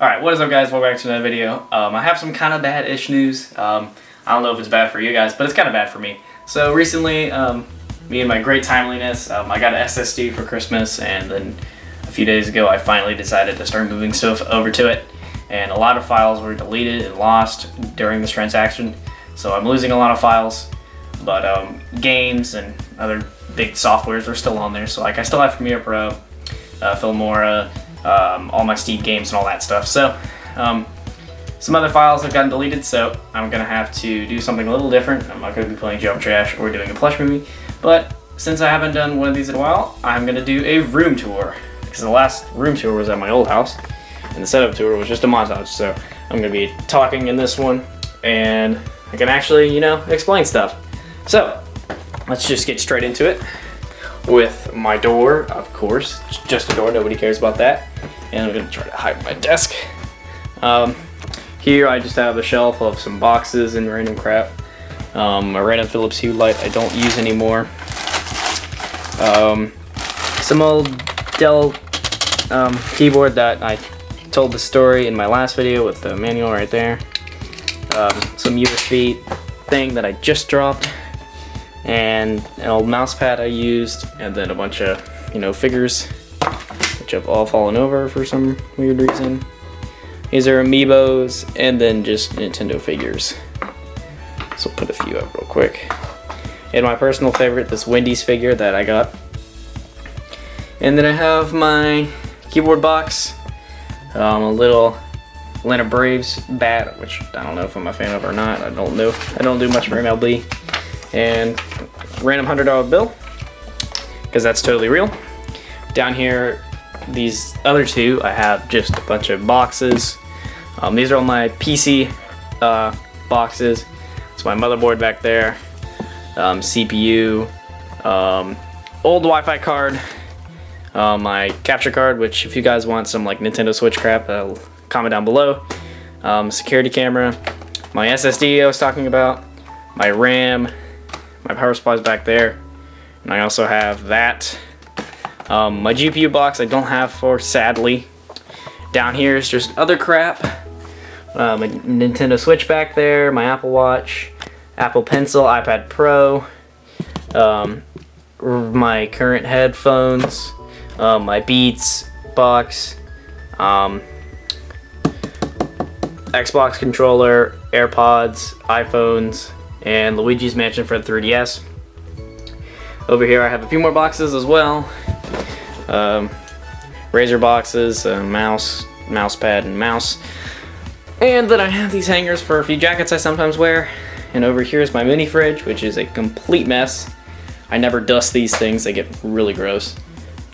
Alright, what is up guys? Welcome back to another video. I have some kind of bad-ish news. I don't know if it's bad for you guys, but it's kind of bad for me. So recently, me and my great timeliness, I got an SSD for Christmas, and then a few days ago I finally decided to start moving stuff over to it. And a lot of files were deleted and lost during this transaction. So I'm losing a lot of files, but games and other big softwares are still on there. So like I still have Premiere Pro, Filmora, all my Steam games and all that stuff. So some other files have gotten deleted, so I'm gonna have to do something a little different. I'm not gonna be playing Jump Trash or doing a plush movie, but since I haven't done one of these in a while, I'm gonna do a room tour, because the last room tour was at my old house and the setup tour was just a montage. So I'm gonna be talking in this one, and I can actually, you know, explain stuff. So let's just get straight into it with my door. Of course, it's just a door, nobody cares about that. And I'm gonna try to hide my desk. Here I just have a shelf of some boxes and random crap. A random Philips Hue light I don't use anymore. Some old Dell keyboard that I told the story in my last video with the manual right there. Some USB thing that I just dropped, and an old mouse pad I used, and then a bunch of, you know, figures which have all fallen over for some weird reason. These are amiibos, and then just Nintendo figures. So I'll put a few up real quick. And my personal favorite, this Wendy's figure that I got. And then I have my keyboard box, a little Atlanta Braves bat, which I don't know if I'm a fan of or not. I don't know. I don't do much for MLB. And random $100 bill, because that's totally real. Down here, these other two, I have just a bunch of boxes. These are all my PC boxes. It's my motherboard back there, CPU, old Wi-Fi card, my capture card, which if you guys want some like Nintendo Switch crap, comment down below. Security camera, my SSD I was talking about, my RAM, my power supply's back there, and I also have that. My GPU box I don't have for, sadly. Down here is just other crap. My Nintendo Switch back there, my Apple Watch, Apple Pencil, iPad Pro, my current headphones, my Beats box, Xbox controller, AirPods, iPhones, and Luigi's Mansion for the 3DS. Over here I have a few more boxes as well. Razer boxes, mouse pad, and mouse. And then I have these hangers for a few jackets I sometimes wear. And over here is my mini fridge, which is a complete mess. I never dust these things, they get really gross.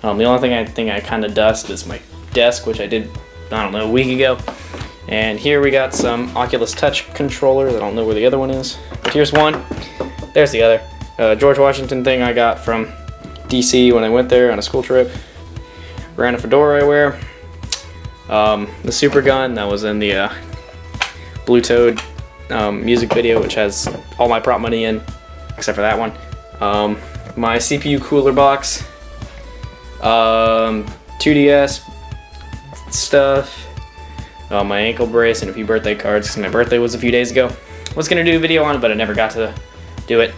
The only thing I kind of dust is my desk, which I did, I don't know, a week ago. And here we got some Oculus Touch controllers. I don't know where the other one is, but here's one. There's the other. George Washington thing I got from DC when I went there on a school trip. Random fedora I wear. The super gun that was in the Blue Toad music video, which has all my prop money in, except for that one. My CPU cooler box. 2DS stuff. My ankle brace and a few birthday cards, because my birthday was a few days ago. I was going to do a video on it, but I never got to do it.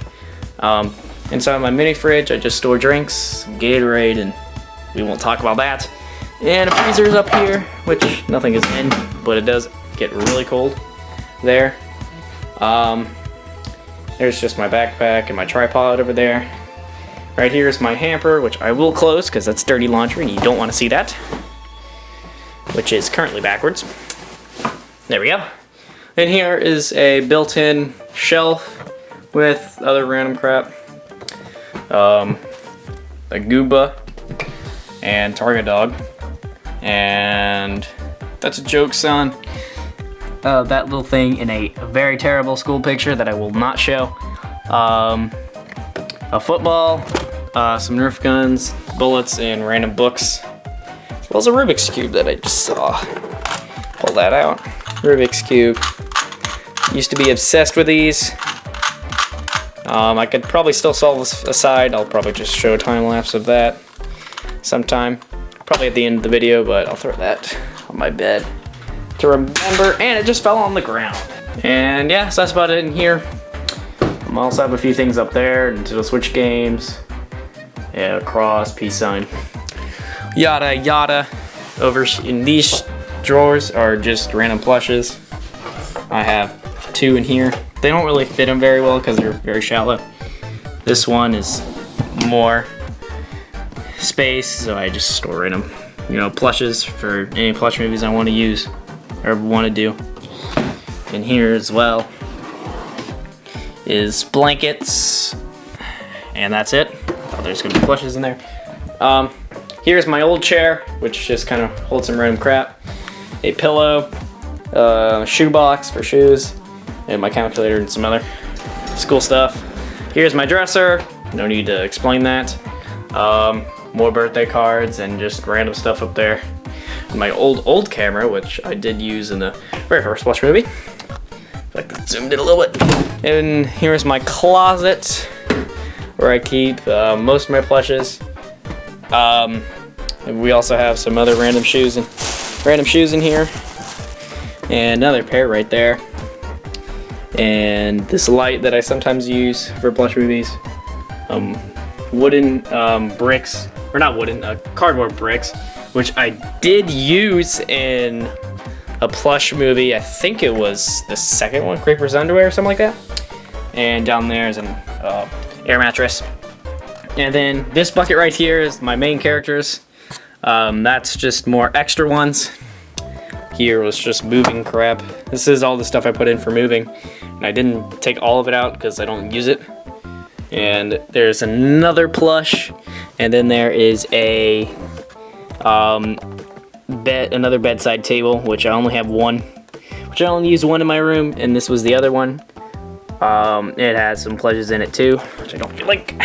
Inside my mini fridge, I just store drinks, Gatorade, and we won't talk about that. And a freezer's up here, which nothing is in, but it does get really cold there. There's just my backpack and my tripod over there. Right here is my hamper, which I will close because that's dirty laundry and you don't want to see that, which is currently backwards. There we go. And here is a built-in shelf with other random crap. A Gooba and Target dog. And that's a joke, son. That little thing in a very terrible school picture that I will not show. A football, some Nerf guns, bullets, and random books. As well as a Rubik's Cube that I just saw. Pull that out. Rubik's Cube. Used to be obsessed with these. I could probably still solve this aside. I'll probably just show a time lapse of that sometime. Probably at the end of the video, but I'll throw that on my bed. to remember, and it just fell on the ground. And yeah, so that's about it in here. I also have a few things up there, Nintendo Switch games, yeah, cross, peace sign, yada yada. Over in these drawers are just random plushes. I have 2 in here. They don't really fit them very well because they're very shallow. This one is more space, so I just store in them. You know, plushes for any plush movies I want to use or want to do. In here as well is blankets, and that's it. Oh, there's gonna be plushes in there. Here's my old chair, which just kind of holds some random crap. A pillow, shoe box for shoes, and my calculator and some other school stuff. Here's my dresser. No need to explain that. More birthday cards and just random stuff up there. My old camera, which I did use in the very first Plush movie. If I could zoomed it a little bit. And here's my closet, where I keep most of my plushes. We also have some other random shoes in here, and another pair right there. And this light that I sometimes use for plush movies. Wooden bricks, or not wooden, cardboard bricks, which I did use in a plush movie. I think it was the second one, Creeper's Underwear or something like that. And down there is an air mattress. And then this bucket right here is my main characters. That's just more extra ones. Here was just moving crap. This is all the stuff I put in for moving. And I didn't take all of it out because I don't use it. And there's another plush. And then there is a another bedside table, which I only have one. Which I only use one in my room, and this was the other one. It has some plushes in it too, which I don't feel like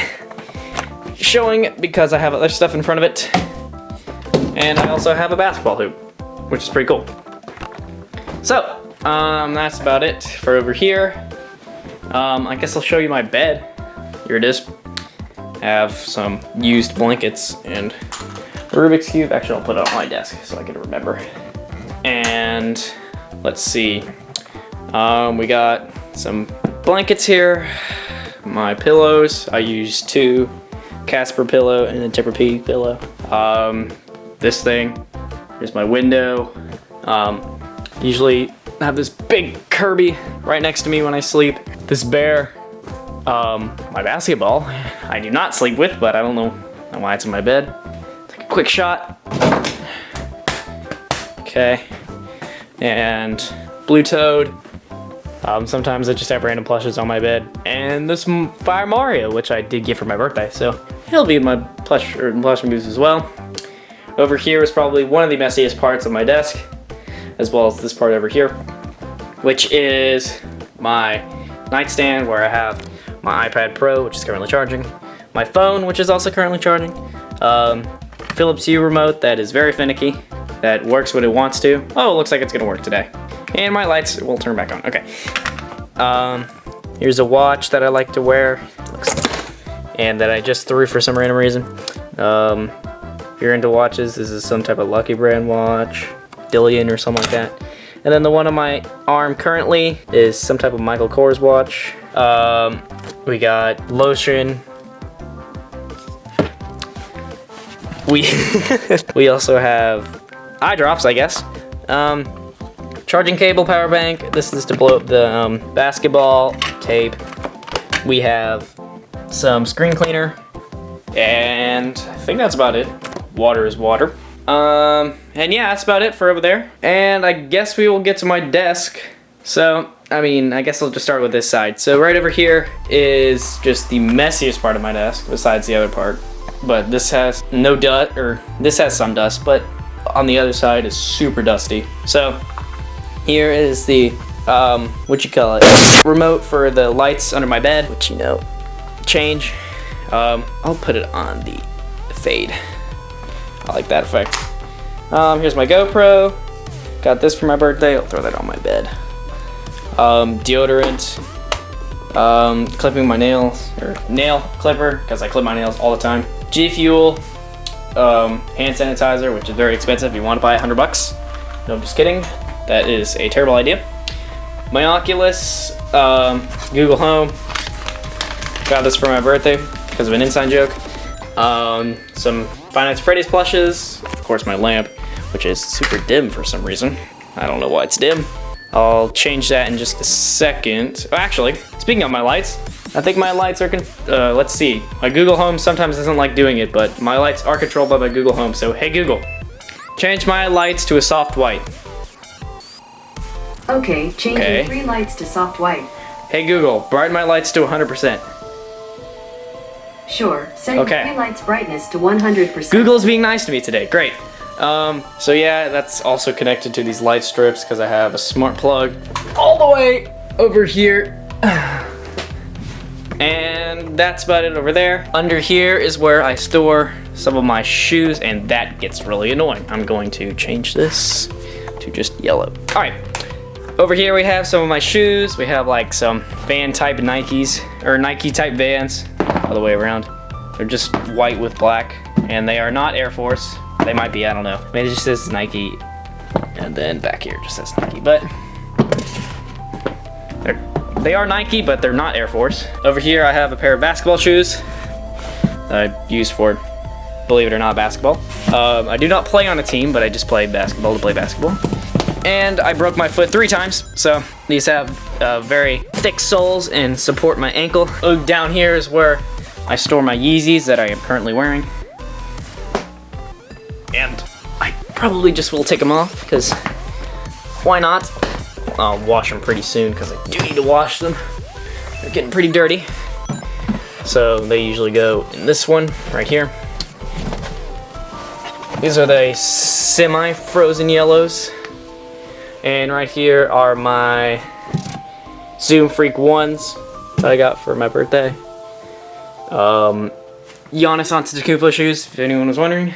showing because I have other stuff in front of it. And I also have a basketball hoop, which is pretty cool. So, that's about it for over here. I guess I'll show you my bed. Here it is. I have some used blankets and a Rubik's Cube. Actually, I'll put it on my desk so I can remember. And let's see. We got some blankets here. My pillows. I use 2 Casper pillow and a Tempur-Pedic pillow. This thing. Here's my window. Usually I have this big Kirby right next to me when I sleep. This bear. My basketball. I do not sleep with, but I don't know why it's in my bed. Take a quick shot. Okay. And Blue Toad. Sometimes I just have random plushes on my bed. And this Fire Mario, which I did get for my birthday, so he'll be in my plush movies as well. Over here is probably one of the messiest parts of my desk, as well as this part over here, which is my nightstand where I have my iPad Pro, which is currently charging, my phone, which is also currently charging, Philips Hue remote that is very finicky, that works when it wants to. Oh, it looks like it's gonna work today. And my lights will turn back on. Okay. Here's a watch that I like to wear, and that I just threw for some random reason. If you're into watches, this is some type of Lucky brand watch, Dillian or something like that. And then the one on my arm currently is some type of Michael Kors watch. We got lotion. We also have eye drops, I guess. Charging cable, power bank. This is to blow up the basketball tape. We have some screen cleaner, and I think that's about it. Water is water. And yeah, that's about it for over there. And I guess we will get to my desk. So, I mean, I guess I'll just start with this side. So right over here is just the messiest part of my desk, besides the other part. But this has no dust, or this has some dust, but on the other side is super dusty. So here is the, what you call it, remote for the lights under my bed, which, you know, change. I'll put it on the fade. I like that effect. Here's my GoPro. Got this for my birthday. I'll throw that on my bed. Deodorant. Clipping my nails, or nail clipper, because I clip my nails all the time. G Fuel. Hand sanitizer, which is very expensive. You want to buy $100. No, I'm just kidding. That is a terrible idea. My Oculus, Google Home. Got this for my birthday because of an inside joke. Some Five Nights at Freddy's plushes. Of course, my lamp, which is super dim for some reason. I don't know why it's dim. I'll change that in just a second. Oh, actually, speaking of my lights, I think my lights are, let's see. My Google Home sometimes doesn't like doing it, but my lights are controlled by my Google Home. So, hey Google, change my lights to a soft white. Okay, changing 3 lights to soft white. Hey Google, brighten my lights to 100%. Sure, setting 3 lights brightness to 100%. Google's being nice to me today, great. So yeah, that's also connected to these light strips because I have a smart plug all the way over here. And that's about it over there. Under here is where I store some of my shoes, and that gets really annoying. I'm going to change this to just yellow. All right, over here we have some of my shoes. We have like some Van type Nikes, or Nike type Vans, all the way around. They're just white with black, and they are not Air Force. They might be, I don't know. Maybe it just says Nike, and then back here it just says Nike, but they are Nike, but they're not Air Force. Over here I have a pair of basketball shoes that I use for, believe it or not, basketball. I do not play on a team, but I just play basketball to play basketball. And I broke my foot 3 times, so these have very thick soles and support my ankle. Oh, down here is where I store my Yeezys that I am currently wearing. And I probably just will take them off, because why not? I'll wash them pretty soon, because I do need to wash them. They're getting pretty dirty. So they usually go in this one right here. These are the semi-frozen yellows. And right here are my Zoom Freak 1s that I got for my birthday. Giannis Antetokounmpo shoes, if anyone was wondering.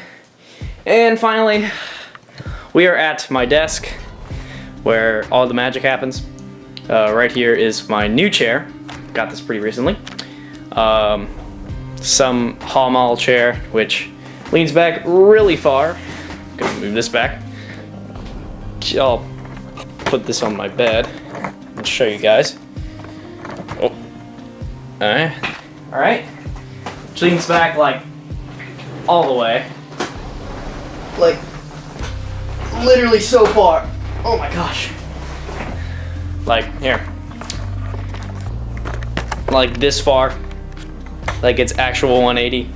And finally, we are at my desk where all the magic happens. Right here is my new chair. Got this pretty recently. Some Hall Mall chair, which leans back really far. Gonna move this back. I'll put this on my bed and show you guys. Oh, all right. Which leans back like all the way. Like, literally so far. Oh my gosh. Like, here. Like this far. Like it's actual 180.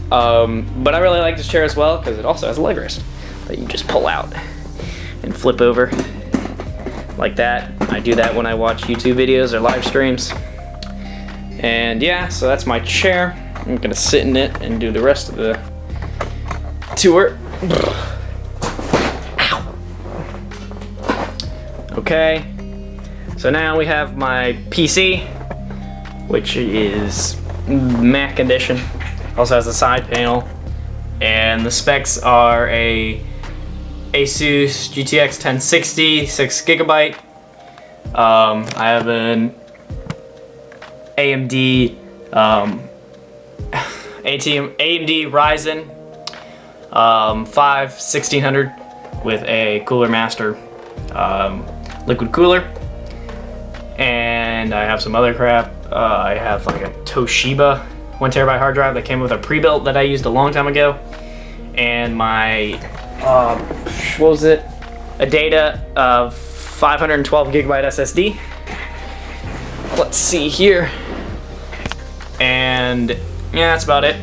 But I really like this chair as well because it also has a leg rest that you just pull out and flip over like that. I do that when I watch YouTube videos or live streams. And yeah, so that's my chair. I'm gonna sit in it and do the rest of the tour. Okay, so now we have my PC, which is Mac edition. Also has a side panel, and the specs are a Asus GTX 1060, 6GB. I have an AMD Ryzen 5 1600 with a Cooler Master liquid cooler, and I have some other crap. I have like a Toshiba 1TB hard drive that came with a pre-built that I used a long time ago, and my what was it? A Data 512GB SSD. Let's see here, and yeah, that's about it.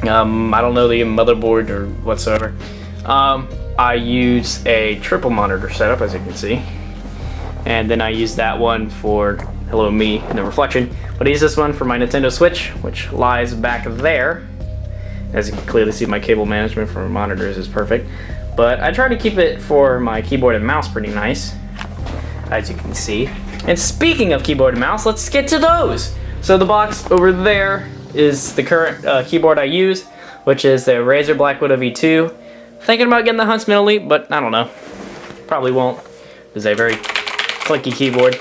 I don't know the motherboard or whatsoever. I use a triple monitor setup, as you can see, and then I use that one for Hello Me and the reflection, but I use this one for my Nintendo Switch, which lies back there. As you can clearly see, my cable management for monitors is perfect, but I try to keep it for my keyboard and mouse pretty nice, as you can see. And speaking of keyboard and mouse, let's get to those. So the box over there is the current keyboard I use, which is the Razer Blackwood V2. Thinking about getting the Huntsman Elite, but I don't know. Probably won't. It's a very clicky keyboard.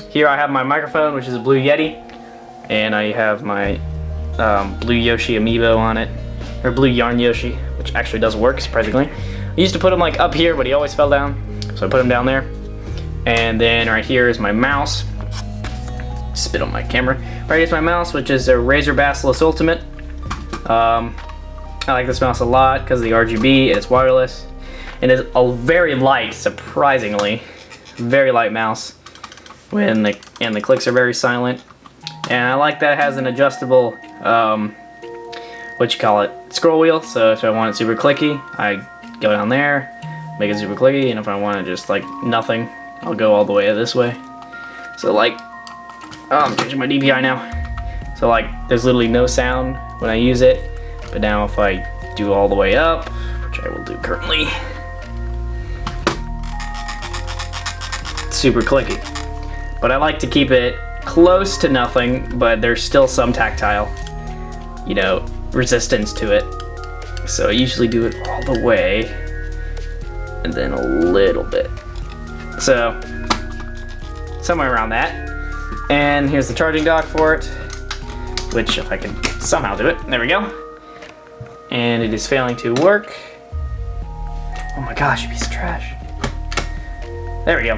Here I have my microphone, which is a Blue Yeti, and I have my Blue Yoshi amiibo on it, or Blue Yarn Yoshi, which actually does work, surprisingly. I used to put him like up here, but he always fell down, so I put him down there. And then right here is my mouse. Spit on my camera. Right here's my mouse, which is a Razer Basilisk Ultimate. I like this mouse a lot because of the RGB, and it's wireless, and it's a very light, surprisingly, very light mouse. And the clicks are very silent. And I like that it has an adjustable, scroll wheel. So if I want it super clicky, I go down there, make it super clicky, and if I want it just like nothing, I'll go all the way this way. So like, I'm changing my DPI now. So like, there's literally no sound when I use it, but now if I do all the way up, which I will do currently, it's super clicky. But I like to keep it close to nothing, but there's still some tactile, you know, resistance to it. So I usually do it all the way, and then a little bit. So, somewhere around that. And here's the charging dock for it, which if I can somehow do it, there we go. And it is failing to work. Oh my gosh, you piece of trash. There we go.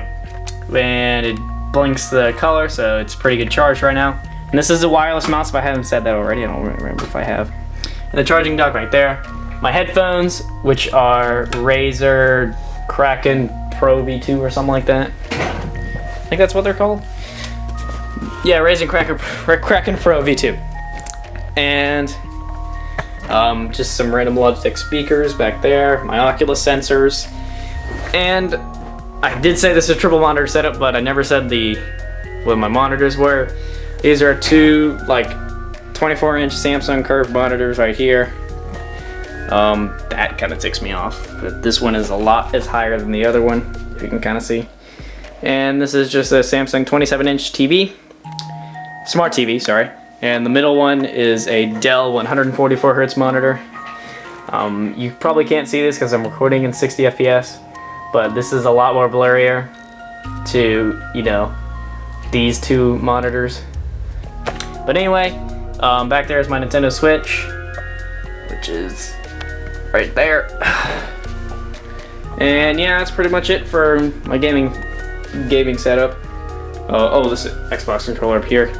And it blinks the color, so it's pretty good charge right now. And this is a wireless mouse, if I haven't said that already. I don't remember if I have. And the charging dock right there. My headphones, which are Razer Kraken Pro V2 or something like that. I think that's what they're called. Yeah, Razer Kraken Pro V2. And just some random Logitech speakers back there, my Oculus sensors. And I did say this is a triple monitor setup, but I never said what my monitors were. These are two like 24-inch Samsung curved monitors right here. That kind of ticks me off, but this one is is higher than the other one, if you can kind of see. And this is just a Samsung 27-inch TV, smart TV, sorry. And the middle one is a Dell 144 Hz monitor. You probably can't see this because I'm recording in 60 FPS, but this is a lot more blurrier to, you know, these two monitors. But anyway, back there is my Nintendo Switch, which is right there. And yeah, that's pretty much it for my gaming setup. Oh, this Xbox controller up here.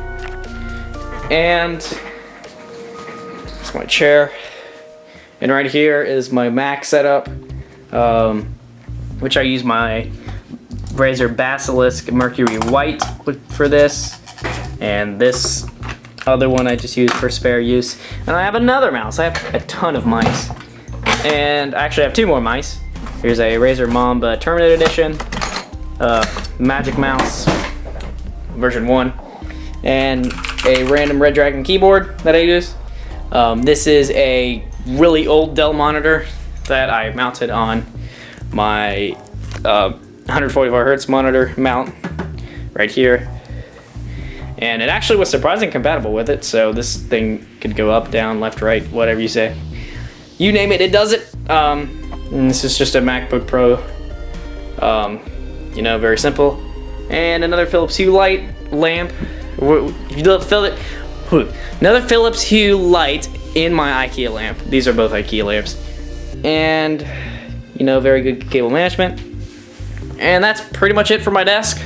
And it's my chair. And right here is my Mac setup, which I use my Razer Basilisk Mercury White for this. And this other one I just use for spare use. And I have another mouse. I have a ton of mice. And I actually have two more mice. Here's a Razer Mamba Terminated Edition, Magic Mouse version 1, and a random Red Dragon keyboard that I use. This is a really old Dell monitor that I mounted on my 144 Hz monitor mount right here. And it actually was surprisingly compatible with it, so this thing could go up, down, left, right, whatever you say. You name it, it does it. And this is just a MacBook Pro, you know, very simple. And another Philips Hue light lamp. Another Philips Hue light in my IKEA lamp. These are both IKEA lamps. And, you know, very good cable management. And that's pretty much it for my desk.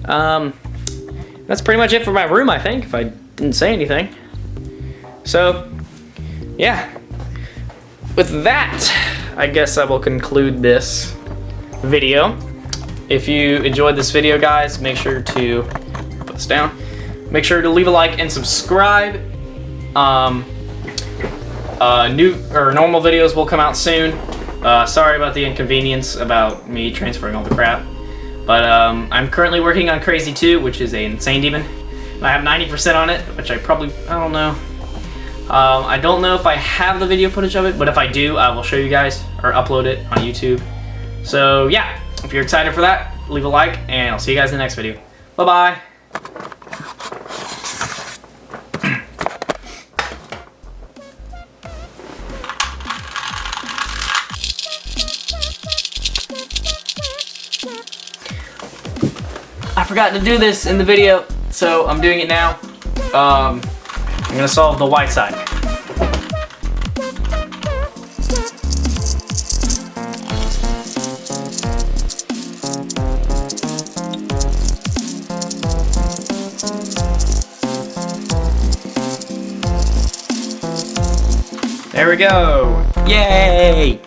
That's pretty much it for my room, I think, if I didn't say anything. So, yeah. With that, I guess I will conclude this video. If you enjoyed this video, guys, make sure to put this down. Make sure to leave a like and subscribe. New or normal videos will come out soon. Sorry about the inconvenience about me transferring all the crap. But I'm currently working on Crazy 2, which is an Insane Demon. And I have 90% on it, which I don't know. I don't know if I have the video footage of it, but if I do, I will show you guys or upload it on YouTube. So yeah, if you're excited for that, leave a like, and I'll see you guys in the next video. Bye-bye. I forgot to do this in the video, so I'm doing it now. I'm gonna solve the white side. There we go. Yay!